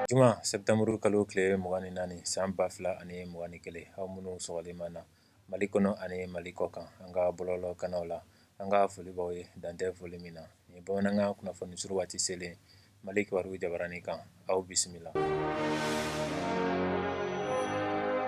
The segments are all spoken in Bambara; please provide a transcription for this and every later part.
Juma September kalo tile 24 san 2021 aw minnu sɔgɔliman na Mali kɔnɔ ani Mali kɔ kan an ka bɔlɔlɔ kanal la an ka foli b'aw ye dantɛ foli min na ni bamanankan kunnafoni suru waati selen Mali kibaru jabarani kan aw bisimila.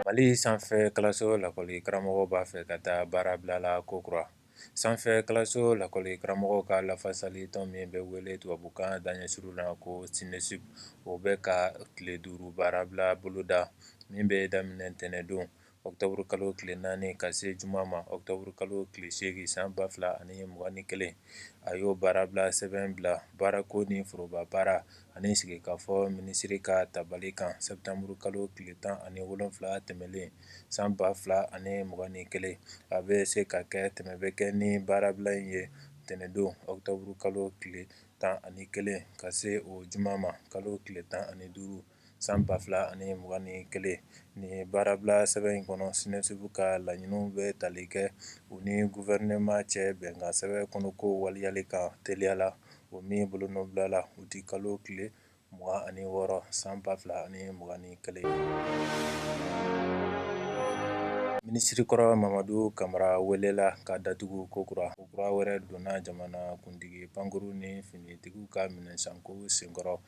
Mali sanfɛ kalanso lakɔli karamɔgɔ b'a fɛ ka taa baara bila la kokura. Sanfɛ kalanso lakɔli karamɔgɔ ka lafasali tɔn min bɛ wele tubabukan daɲɛsiru la ko SYNESUP o bɛ ka tile 5 baara bila boloda min bɛ daminɛ ntɛnɛndon Octobre kalo tile 4 ka se juma ma Octobre kalo tile 8 san 2021 a y'o baara bila sɛbɛn bila baarako ni foroba baara ani sigikafɔ minisiri ka tabali kan Septembre kalo tile 17 tɛmɛlen san 2021 a bɛ se ka kɛ tɛmɛ bɛ kɛ ni baarabila in ye ntɛnɛndon Octobre kalo tile 11 ka se o juma ma kalo tile 15 san 2021 ni baarabila sɛbɛn in kɔnɔ SYNESUP ka laɲiniw bɛ tali kɛ u ni gouvernement cɛ bɛnkan sɛbɛn kɔnɔko waliyali kan teliya la o min bolonɔbilala o di kalo tile 26 san 2021. Minisiri kɔrɔ Mamadu Kamara welela ka datugu kokura. Kokura wɛrɛ donna jamana kuntigi pankuru ni finitigiw ka minɛnsanko senkɔrɔ.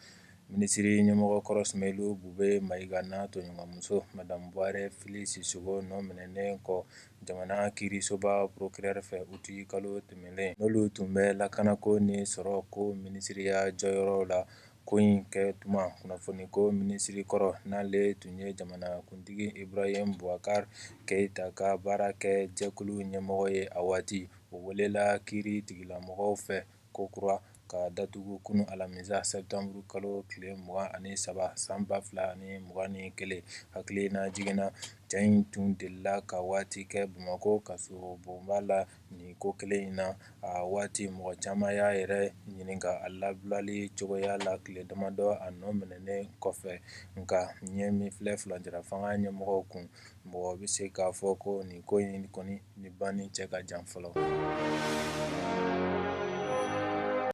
Minisiri ɲɛmɔgɔ kɔrɔ Sumailu Bube Mayiga n'a tɔɲɔgɔnmuso Madame Buhare Fili Sisoko nɔ minɛnen kɔ jamana kiirisoba procureur fɛ août kalo tɛmɛnen n'olu tun bɛ lakanako ni sɔrɔ ko minisiriya jɔyɔrɔ la ko in kɛ tuma kunnafoniko minisiri kɔrɔ n'ale tun ye jamanakuntigi Ibrahim Boubacar Keïta ka baarakɛ jɛkulu ɲɛmɔgɔ ye a waati o welela kiiri tigilamɔgɔw fɛ kokura ka datugu kunun alamisa Septembre kalo tile 23 san 2021 hakilina jiginna cɛ in tun delila ka waati kɛ Bamako kasobonba la nin ko kelen in na a waati mɔgɔ caman y'a yɛrɛ ɲininka a labilali cogoya la tile damadɔ a nɔ minɛnen kɔfɛ nka ɲɛ min filɛ furancɛla fanga ɲɛmɔgɔw kun mɔgɔ bɛ se k'a fɔ ko nin ko in kɔni ni banni cɛ ka jan fɔlɔ.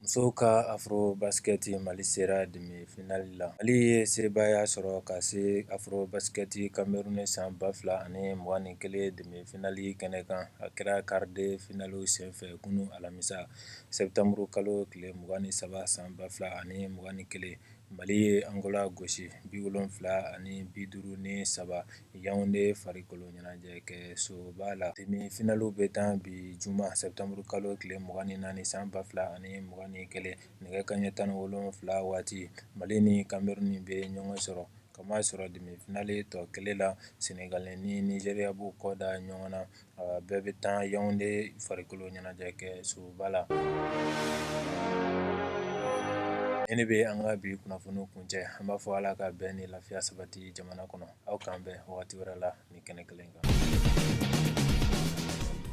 Musow ka Afrobasket Mali sera demi-finale la. Mali ye sebaaya sɔrɔ ka se Afrobasket Cameroun san 2021 demi-finale kɛnɛ kan. A kɛra quart de finale senfɛ kunun alamisa Septembre kalo tile 23 san 2021 Mali ye Angola gosi 70-53 Yaoundé farikolo ɲɛnajɛ kɛsoba la. Demi-finale bɛ tan bi juma Septembre kalo tile 24 san 2021 nɛgɛ kanɲɛ 17 waati Mali ni Cameroun bɛ ɲɔgɔn sɔrɔ. Kamasɔrɔ demi-finale tɔ kelen la Senegal ni Nigeria b'u kɔ da ɲɔgɔn na a bɛɛ bɛ tan Yaoundé farikolo ɲɛnajɛ kɛsoba la. Nin bɛ an ka bi kunnafoniw kuncɛ an b'a fɔ Ala ka bɛn ni lafiya sabati jamana kɔnɔ aw k'an bɛn wagati wɛrɛ la ni kɛnɛ kelen kan.